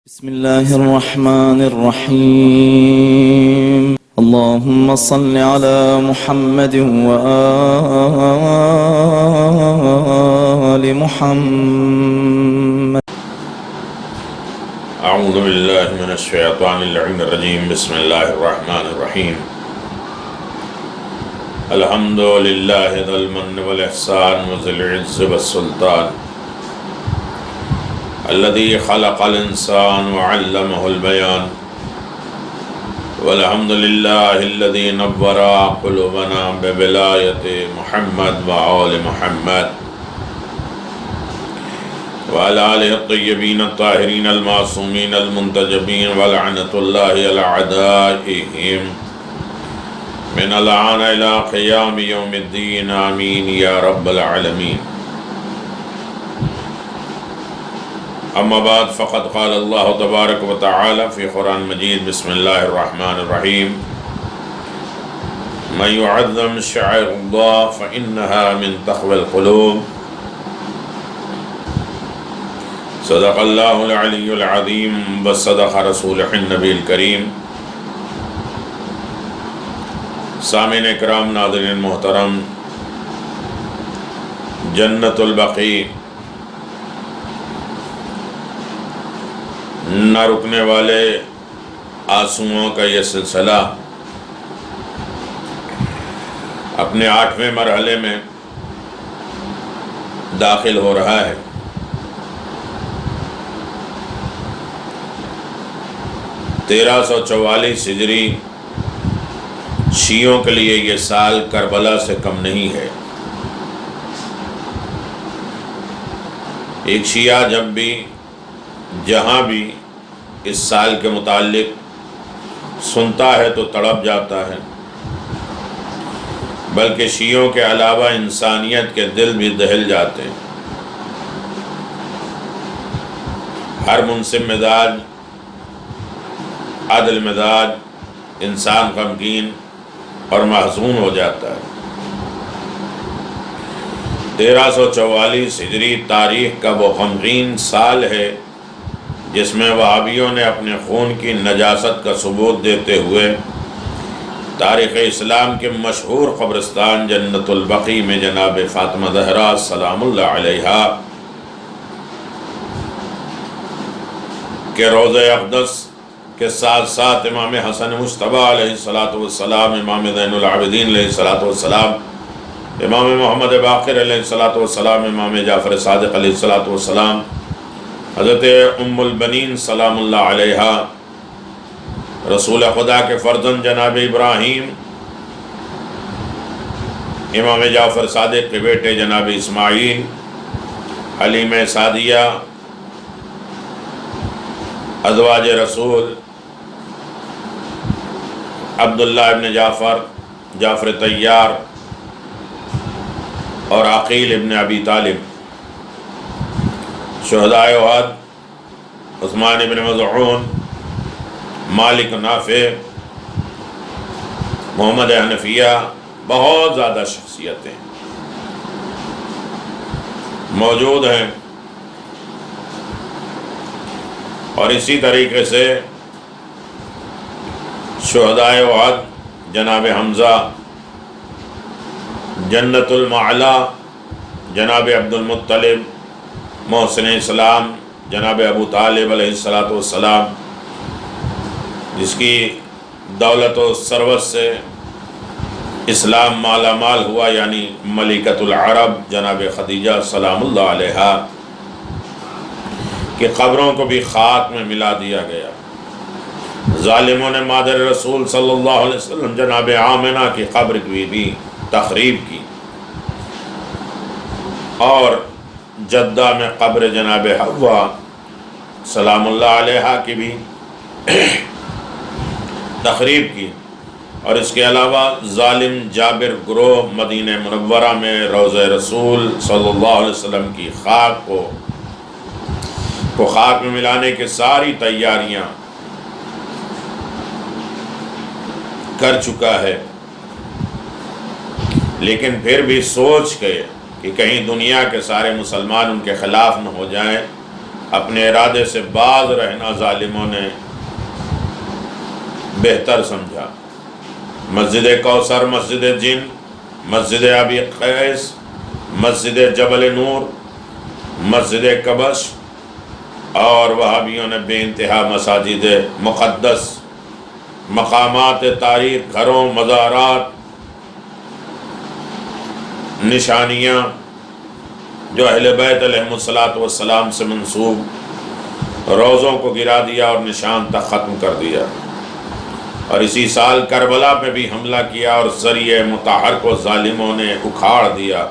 بسم الله الرحمن الرحيم. اللهم صل على محمد وآل محمد. اعوذ باللہ من الشیطان اللعین الرجیم. بسم اللہ الرحمن الرحیم. الحمد للہ ذی المن والاحسان وذی العز والسلطان الذي خلق الانسان وعلمه البيان والحمد لله الذي نور قلوبنا بولاية محمد وآل محمد وعلى آله الطيبين الطاهرين المعصومين المنتجبين ولعنة الله على أعدائهم من الآن إلى قيام يوم الدين. آمين يا رب العالمين. اما بعد فقد قال اللہ تبارک و تعالی فی قرآن مجید. بسم اللہ الرحمن الرحیم. من يعظم شعائر اللہ فإنها من تقوى القلوب. صدق اللہ العلی العظیم وصدق رسولہ النبی الکریم. سامعین کرام، ناظرین محترم، جنت البقیع نہ رکنے والے آنسوؤں کا یہ سلسلہ اپنے 8ویں مرحلے میں داخل ہو رہا ہے. تیرہ سو 44 ہجری شیعوں کے لیے یہ سال کربلا سے کم نہیں ہے. ایک شیعہ جب بھی جہاں بھی اس سال کے متعلق سنتا ہے تو تڑپ جاتا ہے، بلکہ شیعوں کے علاوہ انسانیت کے دل بھی دہل جاتے ہیں. ہر منصف مزاج، عدل مزاج انسان غمگین اور محزون ہو جاتا ہے. 1344 ہجری تاریخ کا وہ غمگین سال ہے جس میں وہابیوں نے اپنے خون کی نجاست کا ثبوت دیتے ہوئے تاریخ اسلام کے مشہور قبرستان جنت البقیع میں جناب فاطمہ زہرا سلام اللہ علیہا کے روضہ اقدس کے ساتھ ساتھ امام حسن مجتبیٰ علیہ السلام، امام زین العابدین علیہ السلام، امام محمد باقر علیہ السلام، امام جعفر صادق علیہ السلام، حضرت ام البنین سلام اللہ علیہا، رسول خدا کے فرزند جناب ابراہیم، امام جعفر صادق کے بیٹے جناب اسماعیل، حلیم سعدیہ، ازواج رسول عبداللہ ابن جعفر طیار اور عقیل ابن ابی طالب، شہدائے احد، عثمان ابن مظعون، مالک نافع، محمد حنفیہ، بہت زیادہ شخصیتیں موجود ہیں. اور اسی طریقے سے شہدائے احد جناب حمزہ، جنت المعلا جناب عبد المطلب، محسن اسلام جناب ابو طالب علیہ السلام، جس کی دولت و ثروت سے اسلام مالا مال ہوا، یعنی ملکۃ العرب جناب خدیجہ سلام اللہ علیہا کہ قبروں کو بھی خاک میں ملا دیا گیا. ظالموں نے مادر رسول صلی اللہ علیہ وسلم جناب آمنہ کی قبر کی بھی تخریب کی، اور جدہ میں قبر جناب حوا سلام اللہ علیہا کی بھی تخریب کی. اور اس کے علاوہ ظالم جابر گروہ مدینہ منورہ میں روضہ رسول صلی اللہ علیہ وسلم کی خاک کو خاک میں ملانے کی ساری تیاریاں کر چکا ہے. لیکن پھر بھی سوچ کے کہ کہیں دنیا کے سارے مسلمان ان کے خلاف نہ ہو جائیں، اپنے ارادے سے باز رہنا ظالموں نے بہتر سمجھا۔ مسجد کوثر، مسجد جن، مسجد ابی قیس، مسجد جبل نور، مسجد کبش، اور وہابیوں نے بے انتہا مساجد مقدس، مقامات تاریخ، گھروں، مزارات، نشانیاں جو اہل بیت علیہم الصلاۃ سے منسوب، روزوں کو گرا دیا اور نشان تک ختم کر دیا۔ اور اسی سال کربلا پہ بھی حملہ کیا اور ذریعہ مطہر کو ظالموں نے اکھاڑ دیا،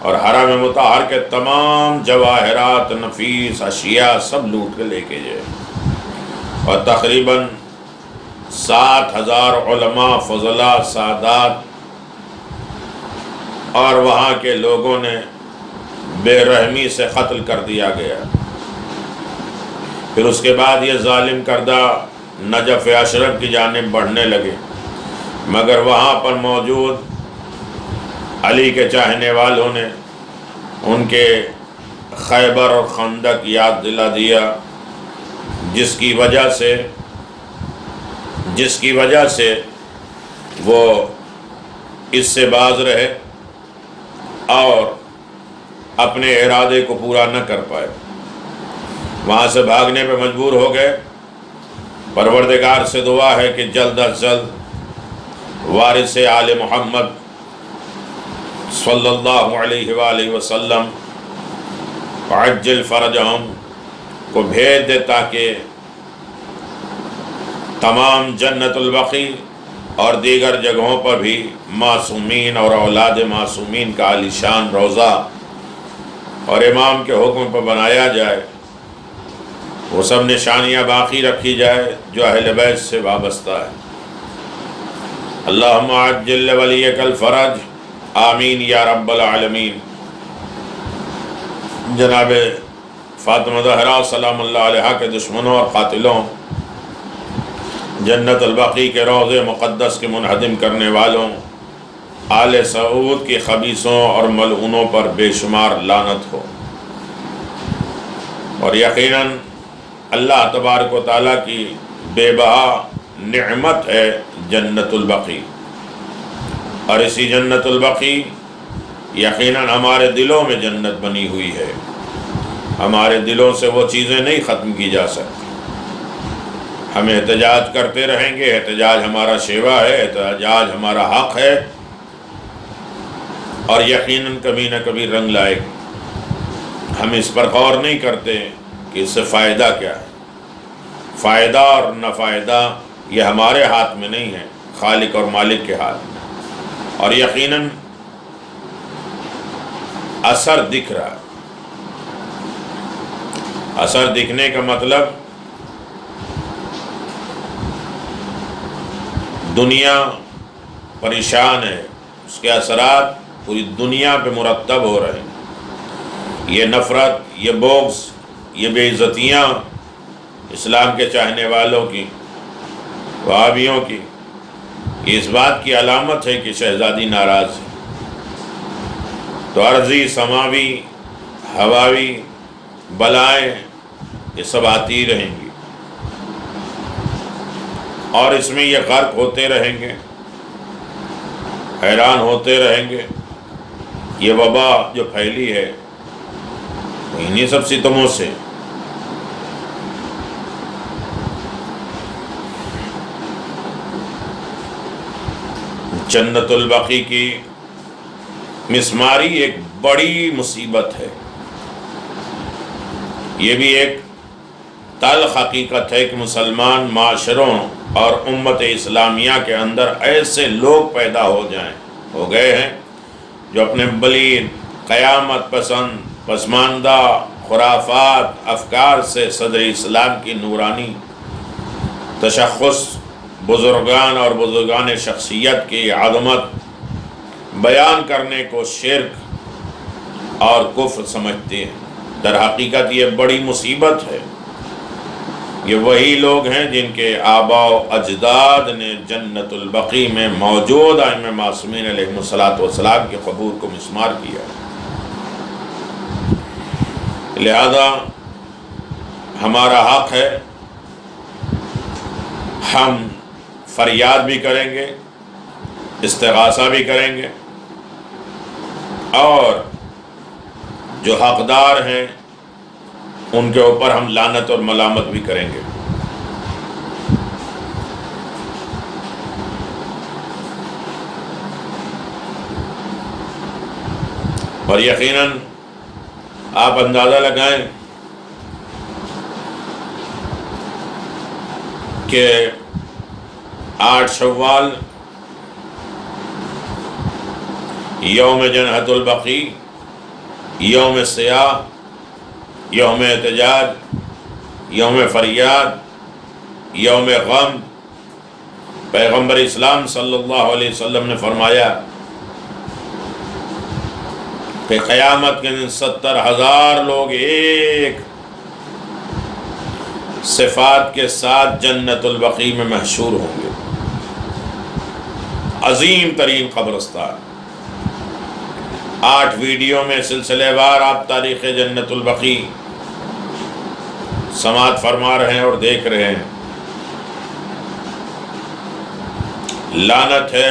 اور حرم مطہر کے تمام جواہرات، نفیس اشیاء سب لوٹ کے لے کے گئے، اور تقریباً 7,000 علماء، فضلاء، سادات اور وہاں کے لوگوں نے بے رحمی سے قتل کر دیا گیا۔ پھر اس کے بعد یہ ظالم کردہ نجف اشرف کی جانب بڑھنے لگے، مگر وہاں پر موجود علی کے چاہنے والوں نے ان کے خیبر اور خندق یاد دلا دیا، جس کی وجہ سے وہ اس سے باز رہے اور اپنے ارادے کو پورا نہ کر پائے، وہاں سے بھاگنے پہ مجبور ہو گئے۔ پروردگار سے دعا ہے کہ جلد از جلد وارث آل محمد صلی اللہ علیہ وآلہ وسلم عجل فرجہم کو بھیج دے، تاکہ تمام جنت البقیع اور دیگر جگہوں پر بھی معصومین اور اولاد معصومین کا عالیشان روضہ اور امام کے حکم پر بنایا جائے، وہ سب نشانیاں باقی رکھی جائے جو اہل بیت سے وابستہ ہے۔ اللہم عجل ولیک الفرج، آمین یا رب العالمین۔ جناب فاطمہ زہرا سلام اللہ علیہا کے دشمنوں اور قاتلوں، جنت البقیع کے روضے مقدس کے منہدم کرنے والوں، آل سعود کی خبیثوں اور ملعونوں پر بے شمار لعنت ہو۔ اور یقیناً اللہ تبارک و تعالیٰ کی بے بہا نعمت ہے جنت البقیع، اور اسی جنت البقیع یقیناً ہمارے دلوں میں جنت بنی ہوئی ہے۔ ہمارے دلوں سے وہ چیزیں نہیں ختم کی جا سکتی۔ ہم احتجاج کرتے رہیں گے، احتجاج ہمارا شیوا ہے، احتجاج ہمارا حق ہے، اور یقیناً کبھی نہ کبھی رنگ لائے گا۔ ہم اس پر غور نہیں کرتے کہ اس سے فائدہ کیا ہے۔ فائدہ اور نفائدہ یہ ہمارے ہاتھ میں نہیں ہے، خالق اور مالک کے ہاتھ میں۔ اور یقیناً اثر دکھ رہا ہے۔ اثر دکھنے کا مطلب دنیا پریشان ہے، اس کے اثرات پوری دنیا پہ مرتب ہو رہے ہیں۔ یہ نفرت، یہ بغض، یہ بے عزتیاں اسلام کے چاہنے والوں کی، وہابیوں کی، یہ اس بات کی علامت ہے کہ شہزادی ناراض ہے۔ تو عرضی، سماوی، ہواوی بلائیں یہ سب آتی رہیں گی، اور اس میں یہ غرق ہوتے رہیں گے، حیران ہوتے رہیں گے۔ یہ وبا جو پھیلی ہے انہی سب ستموں سے۔ جنت البقیع کی مسماری ایک بڑی مصیبت ہے۔ یہ بھی ایک تلخ حقیقت ہے کہ مسلمان معاشروں اور امت اسلامیہ کے اندر ایسے لوگ پیدا ہو گئے ہیں جو اپنے بلید، قیامت پسند، پسماندہ خرافات، افکار سے صدر اسلام کی نورانی تشخص، بزرگان اور بزرگان شخصیت کی عظمت بیان کرنے کو شرک اور کفر سمجھتے ہیں۔ در حقیقت یہ بڑی مصیبت ہے۔ یہ وہی لوگ ہیں جن کے آباء و اجداد نے جنت البقیع میں موجود ائمہ معصومین علیہم السلام کے قبور کو مسمار کیا۔ لہذا ہمارا حق ہے، ہم فریاد بھی کریں گے، استغاثہ بھی کریں گے، اور جو حقدار ہیں ان کے اوپر ہم لعنت اور ملامت بھی کریں گے۔ اور یقیناً آپ اندازہ لگائیں کہ 8 شوال یوم جنحت البقیع، یوم سیاہ، یوم احتجاج، یوم فریاد، یوم غم، پیغمبر اسلام صلی اللہ علیہ وسلم نے فرمایا کہ قیامت کے دن 70,000 لوگ ایک صفات کے ساتھ جنت البقیع میں محشور ہوں گے۔ عظیم ترین قبرستان۔ 8 ویڈیو میں سلسلے وار آپ تاریخ جنت البقیع سماعت فرما رہے ہیں اور دیکھ رہے ہیں۔ لعنت ہے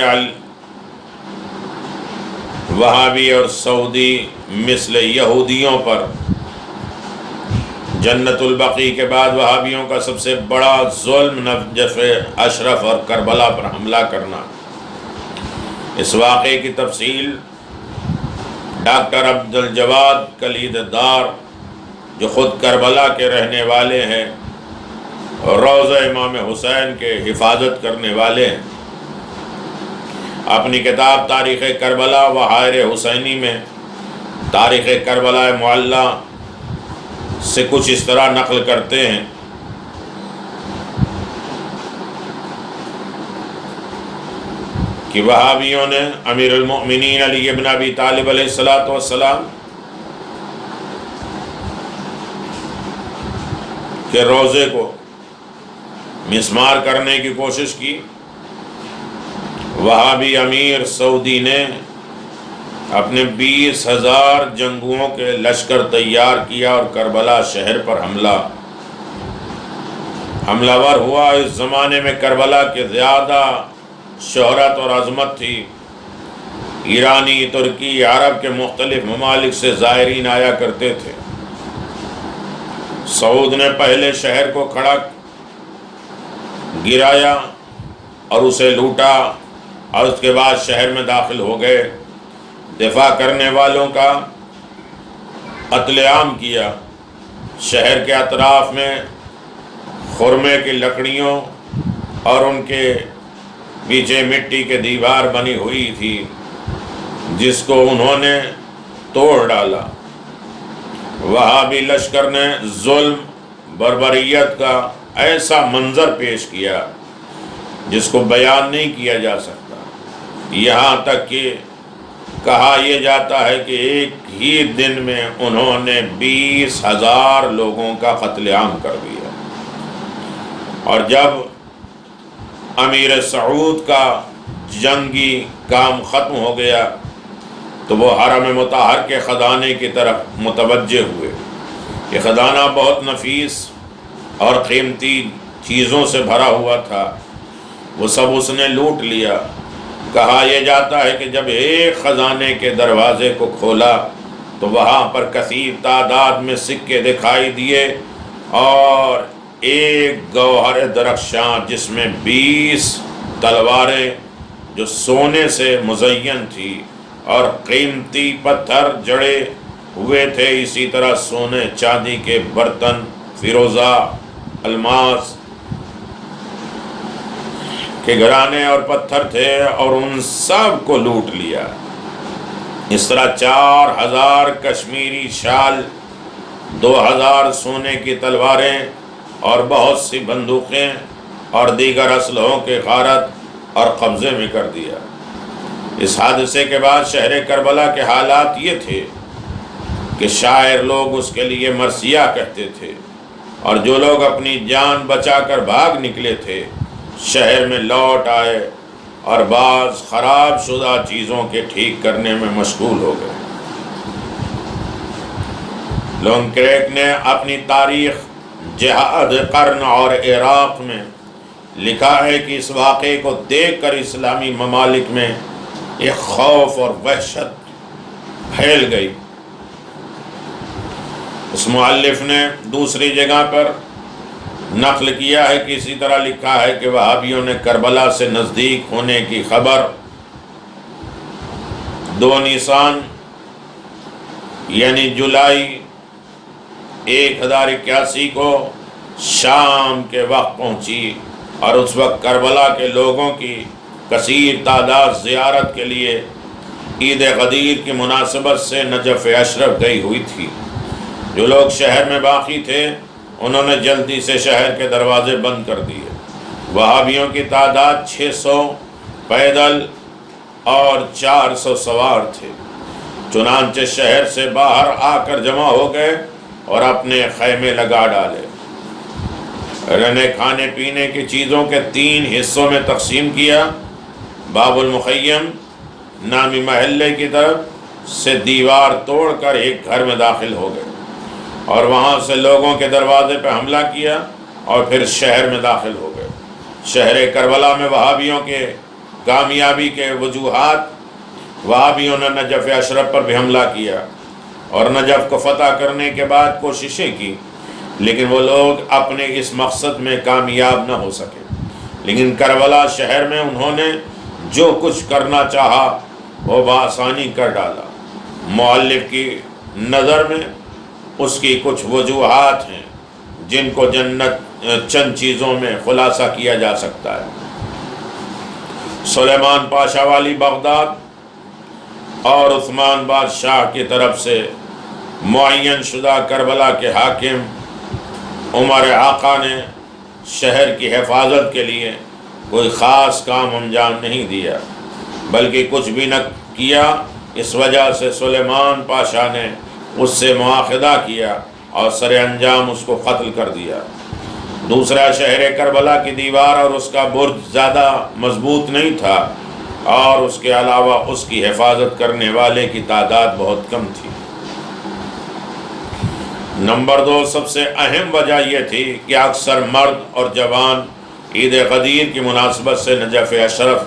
وہابی اور سعودی مثل یہودیوں پر۔ جنت البقیع کے بعد وہابیوں کا سب سے بڑا ظلم نجف اشرف اور کربلا پر حملہ کرنا۔ اس واقعے کی تفصیل ڈاکٹر عبدالجواد کلید دار، جو خود کربلا کے رہنے والے ہیں اور روضہ امام حسین کے حفاظت کرنے والے ہیں، اپنی کتاب تاریخ کربلا و حائر حسینی میں تاریخ کربلا معلی سے کچھ اس طرح نقل کرتے ہیں کہ وہابیوں نے امیر المؤمنین علی ابن ابی طالب علیہ السلام کے روضے کو مسمار کرنے کی کوشش کی۔ وہابی امیر سعودی نے اپنے 20,000 جنگجوؤں کے لشکر تیار کیا اور کربلا شہر پر حملہ ور ہوا۔ اس زمانے میں کربلا کے زیادہ شہرت اور عظمت تھی۔ ایرانی، ترکی، عرب کے مختلف ممالک سے زائرین آیا کرتے تھے۔ سعود نے پہلے شہر کو کھڑا گرایا اور اسے لوٹا، اور اس کے بعد شہر میں داخل ہو گئے۔ دفاع کرنے والوں کا قتل عام کیا۔ شہر کے اطراف میں خرمے کی لکڑیوں اور ان کے پیچھے مٹی کے دیوار بنی ہوئی تھی، جس کو انہوں نے توڑ ڈالا۔ وہابی لشکر نے ظلم، بربریت کا ایسا منظر پیش کیا جس کو بیان نہیں کیا جا سکتا۔ یہاں تک کہ کہا یہ جاتا ہے کہ ایک ہی دن میں انہوں نے 20,000 لوگوں کا قتل عام کر دیا۔ اور جب امیر سعود کا جنگی کام ختم ہو گیا تو وہ حرم مطہر کے خزانے کی طرف متوجہ ہوئے۔ یہ خزانہ بہت نفیس اور قیمتی چیزوں سے بھرا ہوا تھا، وہ سب اس نے لوٹ لیا۔ کہا یہ جاتا ہے کہ جب ایک خزانے کے دروازے کو کھولا تو وہاں پر کثیر تعداد میں سکے دکھائی دیے، اور ایک گوہر درخشاں جس میں 20 تلواریں جو سونے سے مزین تھی اور قیمتی پتھر جڑے ہوئے تھے، اسی طرح سونے چاندی کے برتن، فیروزہ، الماس کے گھرانے اور پتھر تھے، اور ان سب کو لوٹ لیا۔ اس طرح 4,000 کشمیری شال، 2,000 سونے کی تلواریں اور بہت سی بندوقیں اور دیگر اسلحوں کے غارت اور قبضے میں کر دیا۔ اس حادثے کے بعد شہر کربلا کے حالات یہ تھے کہ شاعر لوگ اس کے لیے مرثیہ کہتے تھے، اور جو لوگ اپنی جان بچا کر بھاگ نکلے تھے شہر میں لوٹ آئے اور بعض خراب شدہ چیزوں کے ٹھیک کرنے میں مشغول ہو گئے۔ لونگ کریک نے اپنی تاریخ جہاد قرن اور عراق میں لکھا ہے کہ اس واقعے کو دیکھ کر اسلامی ممالک میں ایک خوف اور وحشت پھیل گئی۔ اس مؤلف نے دوسری جگہ پر نقل کیا ہے کہ اسی طرح لکھا ہے کہ وہابیوں نے کربلا سے نزدیک ہونے کی خبر 2 نیسان یعنی جولائی 1081 کو شام کے وقت پہنچی، اور اس وقت کربلا کے لوگوں کی کثیر تعداد زیارت کے لیے عید غدیر کی مناسبت سے نجف اشرف گئی ہوئی تھی۔ جو لوگ شہر میں باقی تھے انہوں نے جلدی سے شہر کے دروازے بند کر دیے۔ وہابیوں کی تعداد 600 پیدل اور 400 سوار تھے، چنانچہ شہر سے باہر آ کر جمع ہو گئے اور اپنے خیمے لگا ڈالے۔ رہنے کھانے پینے کی چیزوں کے 3 حصوں میں تقسیم کیا۔ باب المخیم نامی محلے کی طرف سے دیوار توڑ کر ایک گھر میں داخل ہو گئے اور وہاں سے لوگوں کے دروازے پہ حملہ کیا اور پھر شہر میں داخل ہو گئے۔ شہر کربلا میں وہابیوں کے کامیابی کے وجوہات، وہابیوں نے نجف اشرف پر بھی حملہ کیا اور نجف کو فتح کرنے کے بعد کوششیں کی، لیکن وہ لوگ اپنے اس مقصد میں کامیاب نہ ہو سکے۔ لیکن کربلا شہر میں انہوں نے جو کچھ کرنا چاہا وہ بآسانی کر ڈالا۔ مؤلف کی نظر میں اس کی کچھ وجوہات ہیں جن کو چند چیزوں میں خلاصہ کیا جا سکتا ہے۔ سلیمان پاشا والی بغداد اور عثمان بادشاہ کی طرف سے معین شدہ کربلا کے حاکم عمر آقا نے شہر کی حفاظت کے لیے کوئی خاص کام انجام نہیں دیا، بلکہ کچھ بھی نہ کیا۔ اس وجہ سے سلیمان پاشا نے اس سے معاہدہ کیا اور سر انجام اس کو قتل کر دیا۔ دوسرا، شہر کربلا کی دیوار اور اس کا برج زیادہ مضبوط نہیں تھا، اور اس کے علاوہ اس کی حفاظت کرنے والے کی تعداد بہت کم تھی۔ نمبر 2، سب سے اہم وجہ یہ تھی کہ اکثر مرد اور جوان عید غدیر کی مناسبت سے نجف اشرف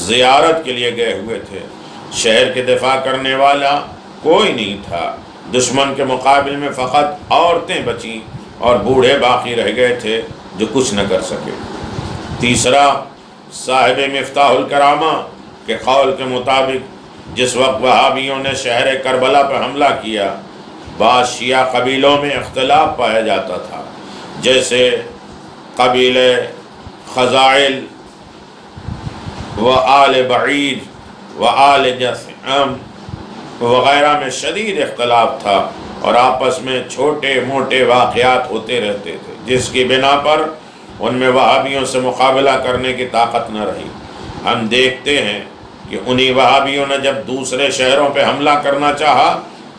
زیارت کے لیے گئے ہوئے تھے۔ شہر کے دفاع کرنے والا کوئی نہیں تھا۔ دشمن کے مقابل میں فقط عورتیں بچیں اور بوڑھے باقی رہ گئے تھے جو کچھ نہ کر سکے۔ تیسرا، صاحب مفتاح الکرامہ کے قول کے مطابق جس وقت وہابیوں نے شہر کربلا پر حملہ کیا، بعض شیعہ قبیلوں میں اختلاف پایا جاتا تھا، جیسے قبیلے خزاعل و آل بعید و آل جثعم وغیرہ میں شدید اختلاف تھا، اور آپس میں چھوٹے موٹے واقعات ہوتے رہتے تھے، جس کی بنا پر ان میں وہابیوں سے مقابلہ کرنے کی طاقت نہ رہی۔ ہم دیکھتے ہیں کہ انہی وہابیوں نے جب دوسرے شہروں پہ حملہ کرنا چاہا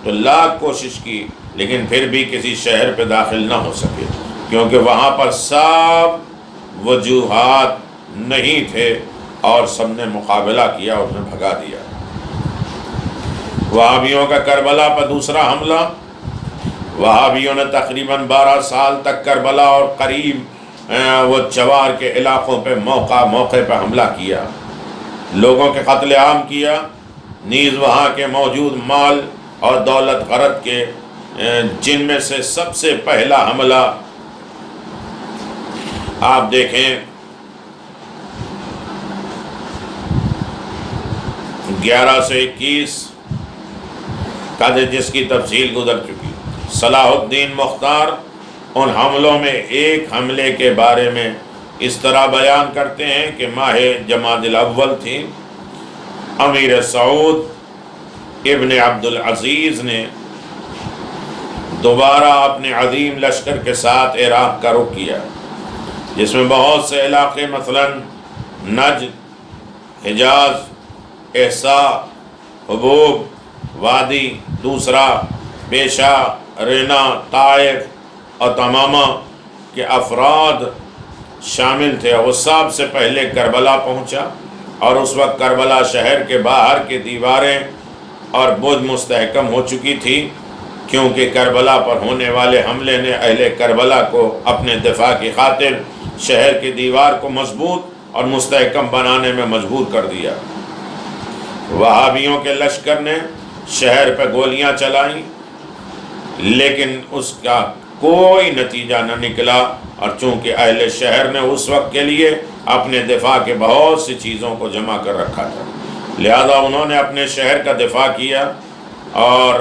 تو لاکھ کوشش کی، لیکن پھر بھی کسی شہر پہ داخل نہ ہو سکے، کیونکہ وہاں پر سب وجوہات نہیں تھے اور سب نے مقابلہ کیا اور انہیں بھگا دیا۔ وہابیوں کا کربلا پر دوسرا حملہ، وہابیوں نے تقریباً 12 سال تک کربلا اور قریب و جوار کے علاقوں پہ موقع پہ حملہ کیا، لوگوں کے قتل عام کیا، نیز وہاں کے موجود مال اور دولت غرض کے، جن میں سے سب سے پہلا حملہ آپ دیکھیں 1121 کا، جس کی تفصیل گزر چکی۔ صلاح الدین مختار ان حملوں میں ایک حملے کے بارے میں اس طرح بیان کرتے ہیں کہ ماہ جمادی الاول تھی، امیر سعود ابن عبد العزیز نے دوبارہ اپنے عظیم لشکر کے ساتھ عراق کا رخ کیا، جس میں بہت سے علاقے مثلا نجد، حجاز، احساء، حبوب وادی، دوسرا پیشہ، رینا، طائف اور تمامہ کے افراد شامل تھے۔ وہ سب سے پہلے کربلا پہنچا، اور اس وقت کربلا شہر کے باہر کی دیواریں اور برج مستحکم ہو چکی تھی، کیونکہ کربلا پر ہونے والے حملے نے اہل کربلا کو اپنے دفاع کی خاطر شہر کی دیوار کو مضبوط اور مستحکم بنانے میں مجبور کر دیا۔ وہابیوں کے لشکر نے شہر پہ گولیاں چلائیں لیکن اس کا کوئی نتیجہ نہ نکلا، اور چونکہ اہل شہر نے اس وقت کے لیے اپنے دفاع کے بہت سی چیزوں کو جمع کر رکھا تھا، لہذا انہوں نے اپنے شہر کا دفاع کیا، اور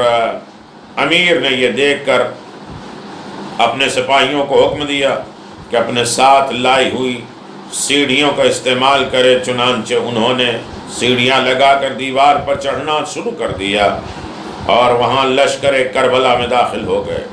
امیر نے یہ دیکھ کر اپنے سپاہیوں کو حکم دیا کہ اپنے ساتھ لائی ہوئی سیڑھیوں کا استعمال کرے، چنانچہ انہوں نے سیڑھیاں لگا کر دیوار پر چڑھنا شروع کر دیا اور وہاں لشکر کربلا میں داخل ہو گئے۔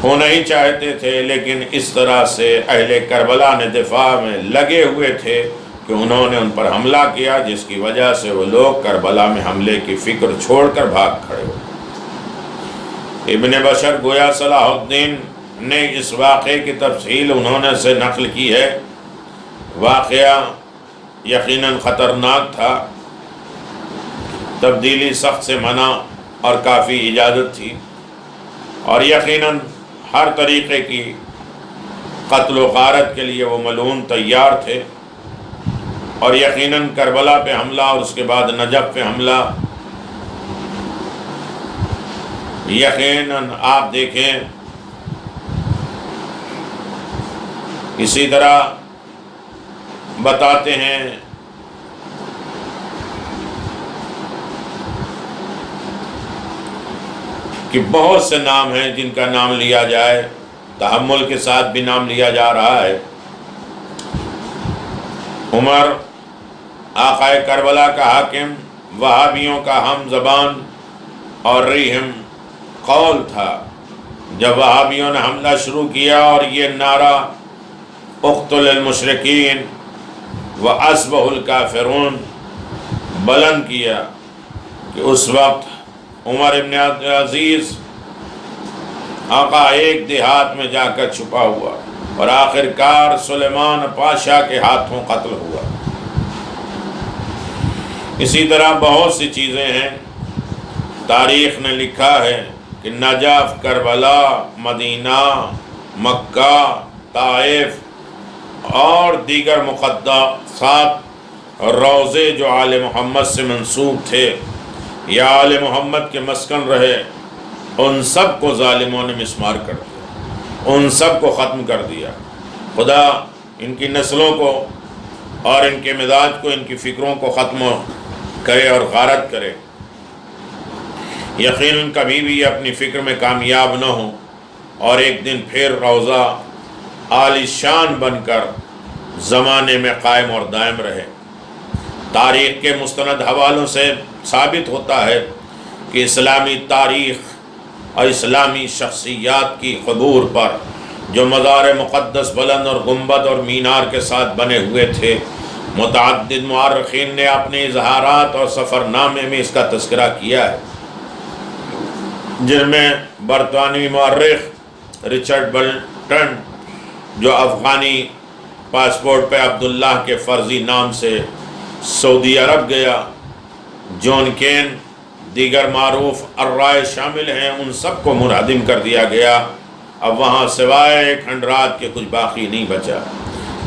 وہ نہیں چاہتے تھے لیکن اس طرح سے اہل کربلا نے دفاع میں لگے ہوئے تھے کہ انہوں نے ان پر حملہ کیا، جس کی وجہ سے وہ لوگ کربلا میں حملے کی فکر چھوڑ کر بھاگ کھڑے ہو۔ ابن بشر گویا صلاح الدین نے اس واقعے کی تفصیل انہوں نے سے نقل کی ہے۔ واقعہ یقیناً خطرناک تھا، تبدیلی سخت سے منع اور کافی اجازت تھی، اور یقیناً ہر طریقے کی قتل و غارت کے لیے وہ ملعون تیار تھے، اور یقیناً کربلا پہ حملہ اور اس کے بعد نجف پہ حملہ، یقیناً آپ دیکھیں اسی طرح بتاتے ہیں کہ بہت سے نام ہیں جن کا نام لیا جائے، تحمل کے ساتھ بھی نام لیا جا رہا ہے۔ عمر آقائے کربلا کا حاکم، وہابیوں کا ہم زبان اور رحم قول تھا۔ جب وہابیوں نے حملہ شروع کیا اور یہ نعرہ اقتل المشرکین واسبح الکافرون بلند کیا کہ اس وقت عمر ابن عبدالعزیز آقا ایک دیہات میں جا کر چھپا ہوا اور آخر کار سلیمان پاشا کے ہاتھوں قتل ہوا۔ اسی طرح بہت سی چیزیں ہیں، تاریخ نے لکھا ہے کہ نجف، کربلا، مدینہ، مکہ، طائف اور دیگر مقدسات اور روضے جو آل محمد سے منسوب تھے یا آل محمد کے مسکن رہے، ان سب کو ظالموں نے مسمار کر دیا، ان سب کو ختم کر دیا۔ خدا ان کی نسلوں کو اور ان کے مزاج کو، ان کی فکروں کو ختم کرے اور غارت کرے۔ یقیناً کبھی بھی اپنی فکر میں کامیاب نہ ہوں اور ایک دن پھر روضہ عالی شان بن کر زمانے میں قائم اور دائم رہے۔ تاریخ کے مستند حوالوں سے ثابت ہوتا ہے کہ اسلامی تاریخ اور اسلامی شخصیات کی قبور پر جو مزار مقدس بلند اور گنبد اور مینار کے ساتھ بنے ہوئے تھے، متعدد مورخین نے اپنے اظہارات اور سفر نامے میں اس کا تذکرہ کیا ہے، جن میں برطانوی مورخ رچرڈ بلٹن جو افغانی پاسپورٹ پہ عبداللہ کے فرضی نام سے سعودی عرب گیا، جون کین، دیگر معروف الرائے شامل ہیں، ان سب کو منہدم کر دیا گیا۔ اب وہاں سوائے ایک کھنڈرات کے کچھ باقی نہیں بچا۔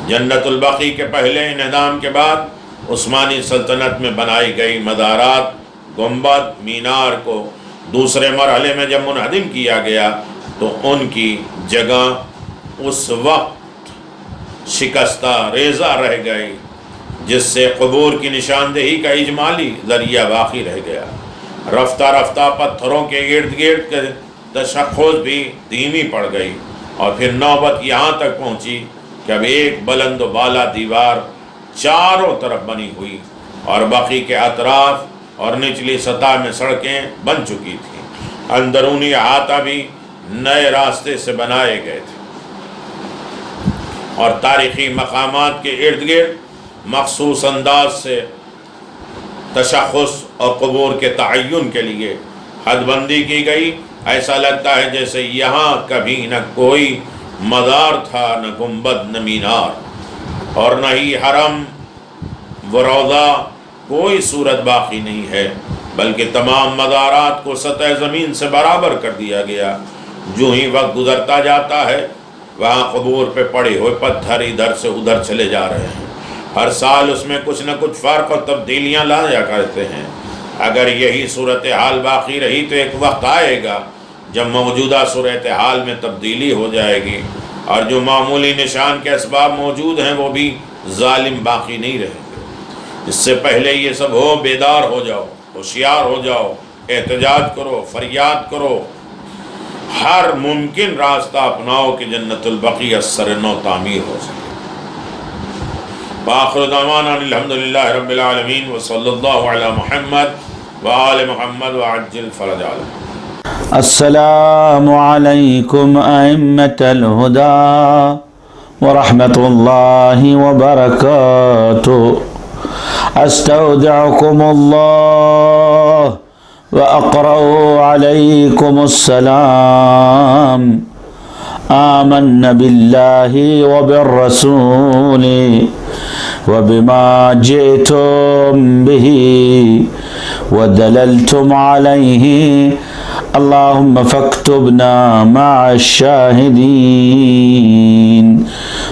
جنت البقیع کے پہلے انہدام کے بعد عثمانی سلطنت میں بنائی گئی مزارات، گنبد، مینار کو دوسرے مرحلے میں جب منہدم کیا گیا تو ان کی جگہ اس وقت شکستہ ریزہ رہ گئی، جس سے قبور کی نشاندہی کا اجمالی ذریعہ باقی رہ گیا۔ رفتہ رفتہ پتھروں کے ارد گرد کے تشخص بھی دھیمی پڑ گئی، اور پھر نوبت یہاں تک پہنچی کہ اب ایک بلند و بالا دیوار چاروں طرف بنی ہوئی اور باقی کے اطراف اور نچلی سطح میں سڑکیں بن چکی تھیں۔ اندرونی احاطہ بھی نئے راستے سے بنائے گئے تھے، اور تاریخی مقامات کے ارد گرد مخصوص انداز سے تشخص اور قبور کے تعین کے لیے حد بندی کی گئی۔ ایسا لگتا ہے جیسے یہاں کبھی نہ کوئی مزار تھا، نہ گنبد، نہ مینار، اور نہ ہی حرم و روضہ، کوئی صورت باقی نہیں ہے۔ بلکہ تمام مزارات کو سطح زمین سے برابر کر دیا گیا۔ جو ہی وقت گزرتا جاتا ہے وہاں قبور پہ پڑے ہوئے پتھر ادھر سے ادھر چلے جا رہے ہیں۔ ہر سال اس میں کچھ نہ کچھ فرق اور تبدیلیاں لایا کرتے ہیں۔ اگر یہی صورتحال باقی رہی تو ایک وقت آئے گا جب موجودہ صورتحال میں تبدیلی ہو جائے گی، اور جو معمولی نشان کے اسباب موجود ہیں وہ بھی ظالم باقی نہیں رہیں گے۔ اس سے پہلے یہ سب ہو، بیدار ہو جاؤ، ہوشیار ہو جاؤ، احتجاج کرو، فریاد کرو، ہر ممکن راستہ اپناؤ کہ جنت البقیع سر نو تعمیر ہو سکے۔ وآخر دعوانا الحمدللہ رب العالمین وصلی اللہ علی محمد وآل محمد وعجل فرج عالم۔ السلام علیکم ائمة الہدى ورحمة اللہ وبرکاتہ۔ استودعکم اللہ وأقرأ عليكم السلام۔ آمنا بالله وبالرسول وبما جئتم به ودللتم عليه اللهم فاكتبنا مع الشاهدين۔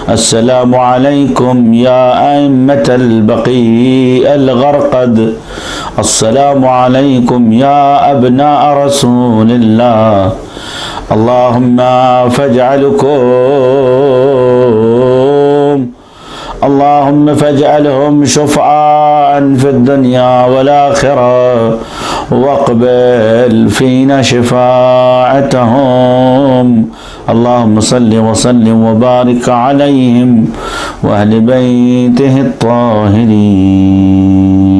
السلام عليكم يا أئمة البقيع الغرقد، السلام عليكم يا أبناء رسول الله، اللهم فاجعلهم شفعاء في الدنيا والآخرة، واقبل فينا شفاعتهم، اللهم صل وسلم وبارك عليهم وأهل بيته الطاهرين۔